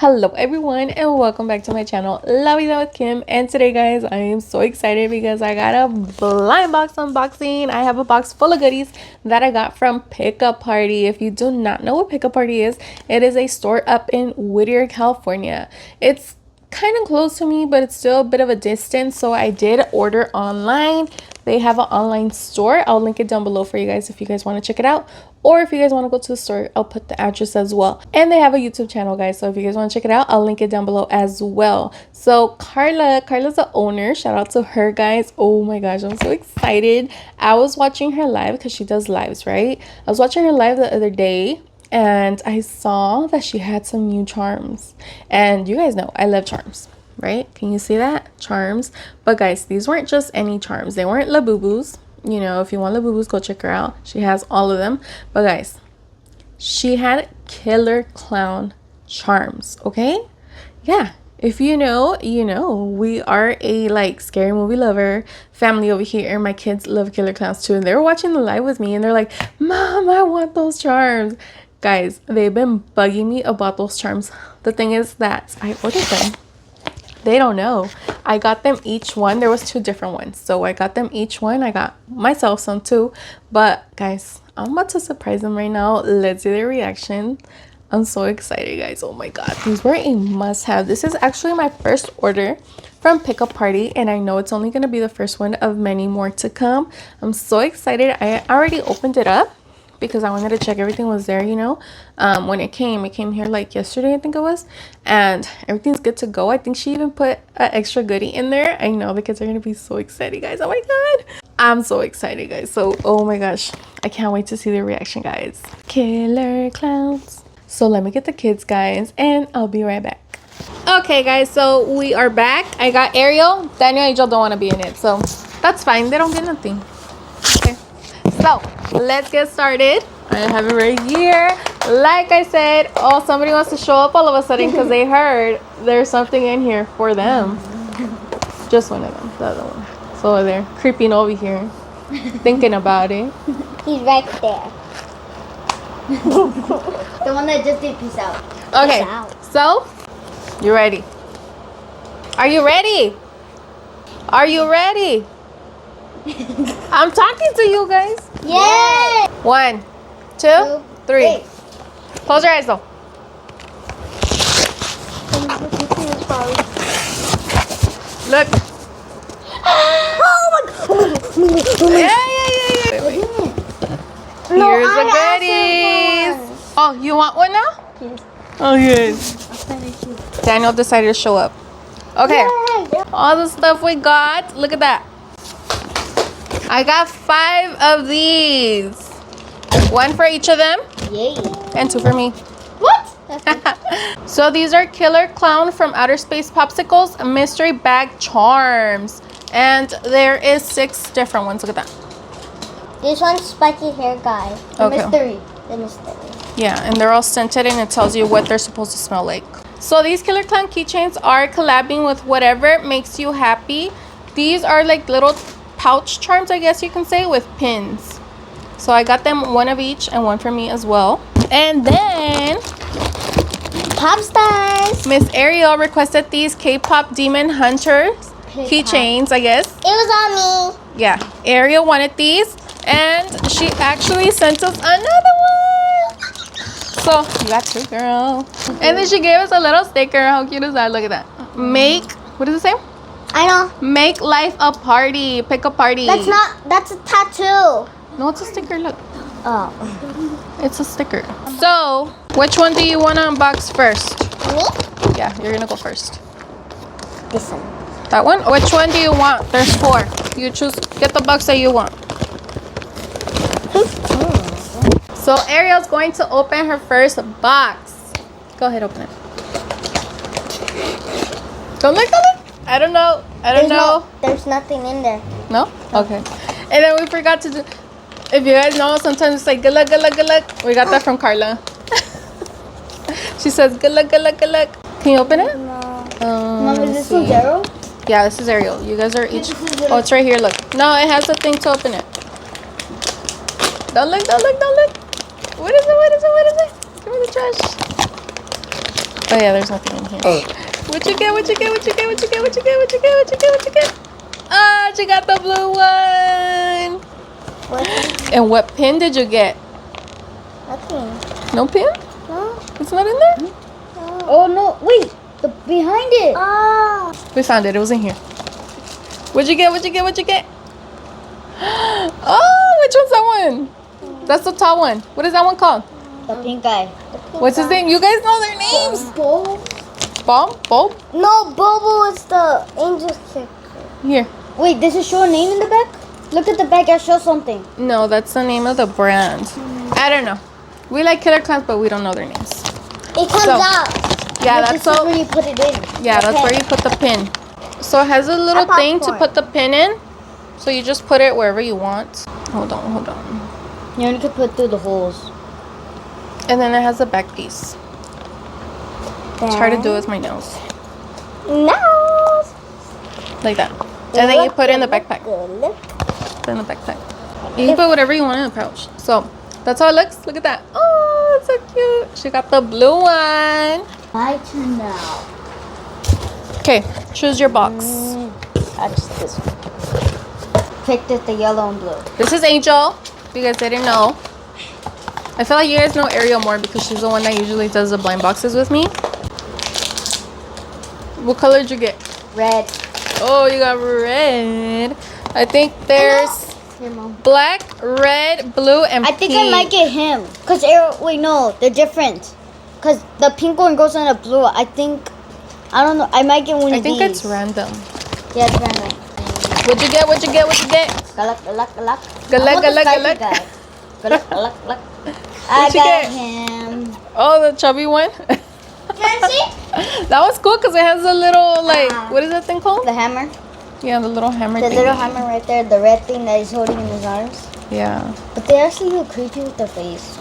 Hello everyone and welcome back to my channel, La Vida with Kim. And today guys, I am so excited because I got a blind box unboxing. I have a box full of goodies that I got from pickaparty. If you do not know what pickaparty is, it is a store up in Whittier, California. It's kind of close to me, but it's still a bit of a distance, so I did order online. They have an online store. I'll link it down below for you guys if you guys want to check it out, or if you guys want to go to the store, I'll put the address as well. And they have a YouTube channel, guys, so if you guys want to check it out, I'll link it down below as well. So Carla's the owner. Shout out to her, guys. Oh my gosh, I'm so excited. I was watching her live because she does lives, right? I was watching her live the other day and I saw that she had some new charms, and you guys know I love charms, right? Can you see that? Charms. But guys, these weren't just any charms. They weren't Labubus. You know, if you want Labubus, go check her out. She has all of them. But guys, she had killer clown charms. Okay, yeah, if you know, you know. We are a like scary movie lover family over here. My kids love killer clowns too, and they were watching the live with me and they're like, Mom, I want those charms. Guys, they've been bugging me about those charms. The thing is that I ordered them. They don't know. I got them each one. There was 2 different ones, so I got them each one. I got myself some too. But guys, I'm about to surprise them right now. Let's see their reaction. I'm so excited, guys. Oh my god, these were a must-have. This is actually my first order from pickaparty, and I know it's only going to be the first one of many more to come. I'm so excited. I already opened it up because I wanted to check everything was there, you know. When it came here like yesterday, I think it was, and everything's good to go. I think she even put an extra goodie in there. I know the kids are gonna be so excited, guys. Oh my god, I'm so excited, guys. So oh my gosh, I can't wait to see their reaction, guys. Killer clowns. So let me get the kids, guys, and I'll be right back. Okay guys, so we are back. I got Ariel. Daniel and Angel don't want to be in it, so that's fine. They don't get nothing. Okay, so let's get started. I have it right here. Like I said, oh, somebody wants to show up all of a sudden because they heard there's something in here for them. Just one of them, the other one. So they're creeping over here, thinking about it. He's right there. The one that just did peace out. Okay, Peace out. so you ready? Are you ready? Are you ready? I'm talking to you guys. Yay! 1, 2, 3. Close your eyes though. Look. Oh my god! Yeah. No, Here's the I goodies. Oh, you want one now? Yes. Oh, yes. Daniel decided to show up. Okay. Yay. All the stuff we got. Look at that. I got 5 of these. 1 for each of them. Yay. And 2 for me. What? So these are Killer Clown from Outer Space Popsicles mystery bag charms. And there is 6 different ones. Look at that. This one's spiky hair guy. The mystery. Yeah, and they're all scented and it tells you what they're supposed to smell like. So these Killer Clown keychains are collabing with whatever makes you happy. These are like little pouch charms, I guess you can say, with pins. So I got them 1 of each and 1 for me as well. And then Pop stars. Miss Ariel requested these K-pop demon hunters keychains, I guess. It was on me. Yeah, Ariel wanted these and she actually sent us another one. So you got 2, girl. And then she gave us a little sticker. How cute is that? Look at that. Make, what does it say? I know. Make life a party. Pick a party. That's a tattoo. No, it's a sticker. Look. Oh. It's a sticker. So, which one do you want to unbox first? Me? Yeah, you're going to go first. This one. That one? Which one do you want? There's 4. You choose. Get the box that you want. So, Ariel's going to open her first box. Go ahead, open it. Don't look. I don't know. There's nothing in there. No? Okay. And then we forgot to do, if you guys know, sometimes it's like, good luck, good luck, good luck. We got that from Carla. She says, good luck, good luck, good luck. Can you open it? No. Mom, is this one Zero? Yeah, this is Ariel. You guys are each. Oh, it's right here. Look. No, it has a thing to open it. Don't look. What is it? Give me the trash. Oh yeah, there's nothing in here. What you get? What you get? What you get? What you get? What you get? What you get? What you get? What you get? Ah, she got the blue one. And what pin did you get? Nothing. No pin? No. It's not in there? No. Oh no! Wait, the behind it. Ah. We found it. It was in here. What'd you get? What'd you get? What'd you get? Oh, which one's that one? That's the tall one. What is that one called? The pink guy. What's his name? You guys know their names. Bobo. Bob? No, Bobo is the angel kicker. Here. Wait, does it show a name in the back? Look at the back. I show something. No, that's the name of the brand. I don't know. We like killer clowns, but we don't know their names. It comes out. Yeah, But that's this is so. where you put it in. Yeah, that's where you put the pin. So it has a little thing to popcorn. put the pin in. So you just put it wherever you want. Hold on. You only can put through the holes. And then it has a back piece. It's hard to do with my nails. No. Like that. And then you put it in the backpack. Put it in the backpack. You can put whatever you want in the pouch. So that's how it looks. Look at that. Oh, it's so cute. She got the blue one. My turn now. Okay, choose your box. That's this one. Picked it, the yellow and blue. This is Angel. If you guys didn't know. I feel like you guys know Ariel more because she's the one that usually does the blind boxes with me. What color did you get? Red. Oh, you got red. I think there's Here, Mom. black, red, blue, and I think pink. I might get him. Cause wait, no, they're different. Cause the pink one goes on the blue. I don't know. I might get one I of think these. it's random. Yeah, it's random. What'd you get? What'd you get? What'd you get? Galak. Galak, I want the galak, spicy galak. guy. Galak. I What'd you got get? him. Oh, the chubby one. Can I see? That was cool because it has a little what is that thing called? The hammer. Yeah, the little hammer. The thingy. little hammer right there. The red thing that he's holding in his arms. Yeah, But they actually look creepy with their face.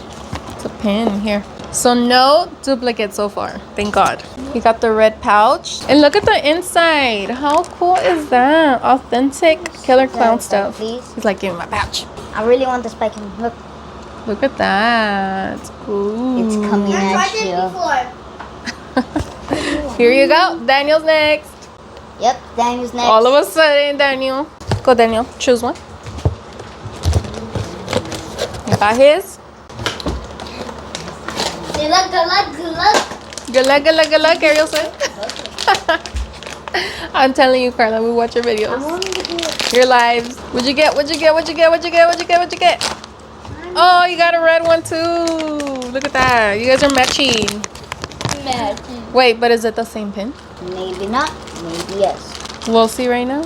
it's a pin here. So no duplicate so far. Thank God. He got the red pouch. And look at the inside. How cool is that? Authentic killer clown stuff. Please. He's like, give me my pouch. I really want the spiky one. Look, Look at that. Ooh. it's coming at you. Here you go. Daniel's next. Yep, Daniel's next. All of a sudden, Daniel. Go, Daniel. Choose one. You got his. Good luck. Good luck, good luck, good luck, Ariel said. I'm telling you, Carla, we watch your videos. Your lives. What'd you get? What'd you get? What'd you get? What'd you get? What'd you get? What'd you get? Oh, you got a red one too. Look at that. You guys are matching. Wait, but is it the same pin? Maybe not. Maybe yes. We'll see right now.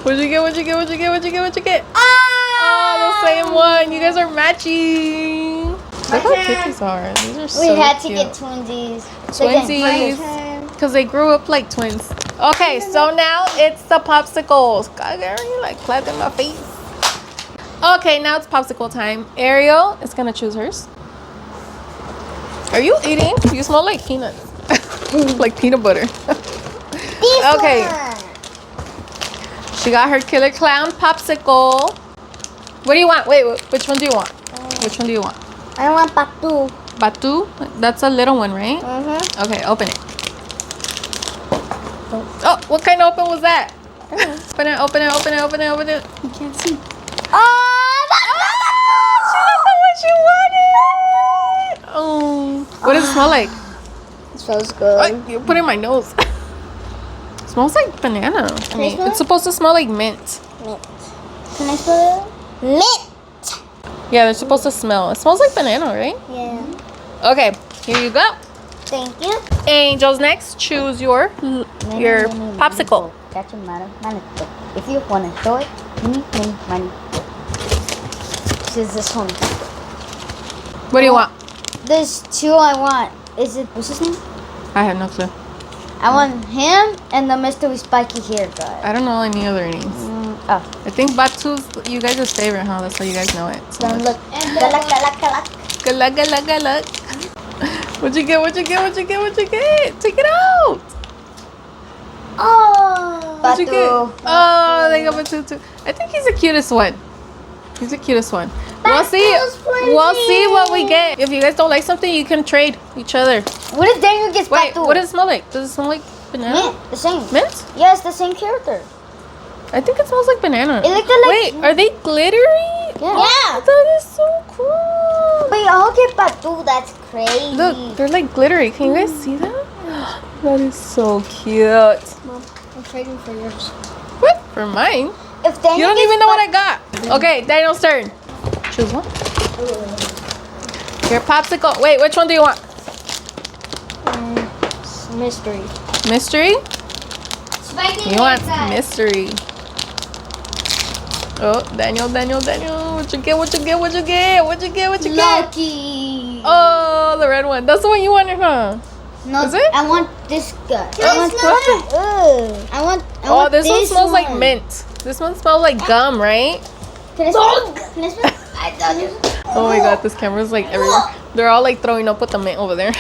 What'd you get? What'd you get? What'd you get? What'd you get? What'd you get? Oh, the same one. You guys are matching. Look how cute these are. These are so We had to cute. get twinsies. Twinsies. Because they grew up like twins. Okay, so now it's the popsicles. God, girl, you like clapped in my face. Okay, now it's popsicle time. Ariel is going to choose hers. Are you eating? You smell like peanuts. Like peanut butter. Okay. She got her killer clown popsicle. What do you want? Wait, which one do you want? Which one do you want? I want Batu. Batu? That's a little one, right? Mm-hmm. Okay, open it. Oh, what kind of open was that? Open it, open it, open it, open it, open it. You can't see. Oh, She got the one she wanted. Oh. What does it smell like? it smells good. Oh, you put it in my nose. It smells like banana. I mean, smell it's it? supposed to smell like mint. Mint. Can I smell it? Mint. Yeah, they're supposed to smell. It smells like banana, right? Yeah. Okay, here you go. Thank you. Angel's next. Choose your popsicle. That's a matter. If you want to throw it, money. Choose this one. What do you want? There's two I want. What's his name? I have no clue. I want him and the mystery spiky hair guy. I don't know any other names. Oh. I think Batu's you guys' favorite, huh? That's why you guys know it. So Don't much. look. Good luck. Good luck, good luck, good luck. What'd you get? What'd you get? What'd you get? What'd you get? Take it out. Oh. What'd you get? Oh, they got Batu too. I think he's the cutest one. He's the cutest one. We'll see. We'll see what we get. If you guys don't like something, you can trade each other. What if Daniel gets Wait, Batu? what does it smell like? Does it smell like banana? Mint, the same. Mint? Yeah, it's the same character. I think it smells like banana. It looked like. Wait, are they glittery? Yeah. That is so cool. But y'all get Batu. That's crazy. Look, they're like glittery. Can you guys see that? That is so cute. Mom, I'm trading for yours. What? For mine? If Daniel You don't gets even know what I got. Okay, Daniel's turn. Choose one. Your popsicle. Wait, which one do you want? Mystery. Mystery? Spiky. You want mystery. Oh, Daniel. What you get? What you get? Lucky. Oh, the red one. That's the one you wanted, huh? No, Is it? I want this guy. Oh, I want oh, this one smells like one. mint. This one smells like gum, right? Can I smell? Can I smell? I done it. Oh my god, this camera's like everywhere. They're all like throwing up with the mint over there.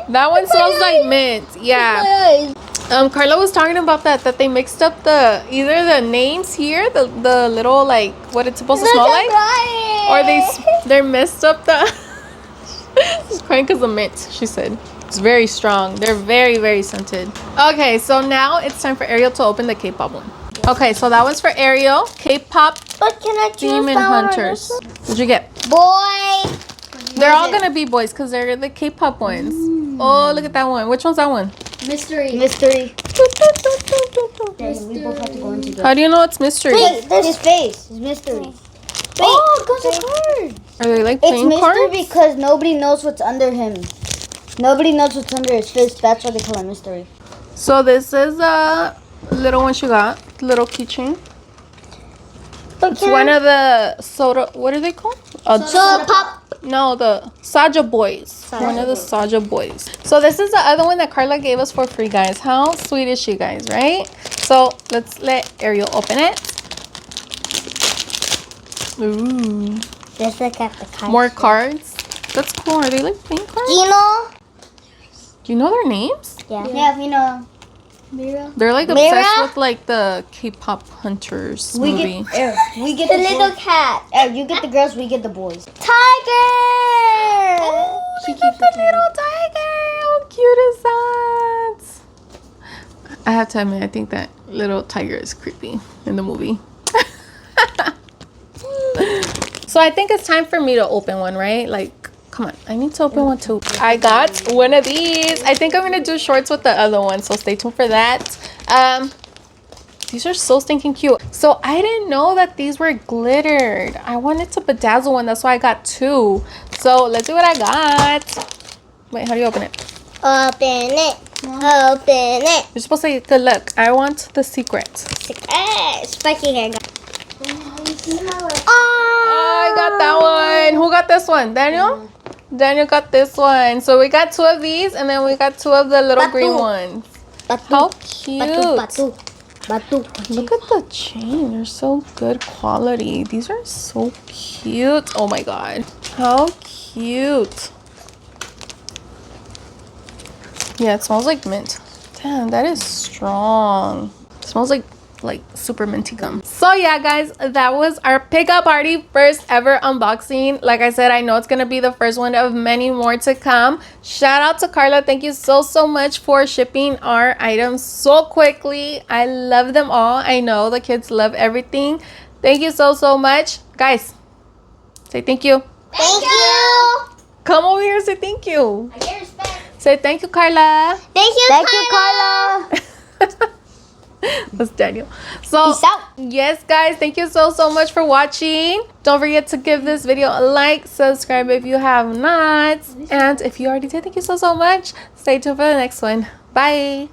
That one smells like mint. Yeah. Carla was talking about that they mixed up either the names here, the little like what it's supposed to smell like, or they messed up the. She's crying because of mint. She said it's very strong. They're very, very scented. Okay, so now it's time for Ariel to open the K-pop one. Okay, so that one's for Ariel. K-pop But can I choose Demon that one or Hunters. this one? What'd you get? Boy. They're all gonna be boys because they're the K-pop ones. Oh, look at that one. Which one's that one? Mystery. We both have to go in together. How do you know it's mystery? Wait, there's his face. It's mystery. Oh, Goes a card. Are they like It's playing mystery cards? because nobody knows what's under him. Nobody knows what's under his fist. That's why they call it mystery. So this is a little one she got. Little keychain. It's one of the soda. What are they called? Soda pop. No, the Saja boys. One of the Saja boys. So this is the other one that Carla gave us for free, guys. How sweet is she, guys, right? So let's let Ariel open it. Ooh. Just look at the cards. More cards. That's cool. Are they like playing cards? Gino. Do you know their names? Yeah. Yeah, you know. Mira. They're like obsessed with like the K-pop Hunters movie. We get the little cat. You get the girls, we get the boys. Tiger! Oh, she keeps the little tiger. How cute is that? I have to admit, I think that little tiger is creepy in the movie. So I think it's time for me to open one, right? Like, come on, I need to open one too. I got one of these. I think I'm gonna do shorts with the other one, so stay tuned for that. These are so stinking cute. So I didn't know that these were glittered. I wanted to bedazzle one, that's why I got two. So let's see what I got. Wait, how do you open it? Open it. Open it. You're supposed to say good luck. I want the secret. Spiky hair. Oh, I got that one. Who got this one? Daniel? Daniel got this one. So we got two of these, and then we got two of the little green ones. How cute. Look at the chain. They're so good quality. These are so cute. Oh my god. How cute. Yeah, it smells like mint. Damn, that is strong. It smells like super minty gum. So yeah, guys, that was our pickup party first ever unboxing. Like I said, I know it's gonna be the first one of many more to come. Shout out to Carla. Thank you so much for shipping our items so quickly. I love them all. I know the kids love everything. Thank you so much, guys. Say thank you. Thank you. Come over here and say thank you. I get respect. Say thank you, Carla. Thank you, Carla. That's Daniel. So Peace out. yes, guys, thank you so much for watching. Don't forget to give this video a like, subscribe if you have not, and if you already did, thank you so much. Stay tuned for the next one. Bye.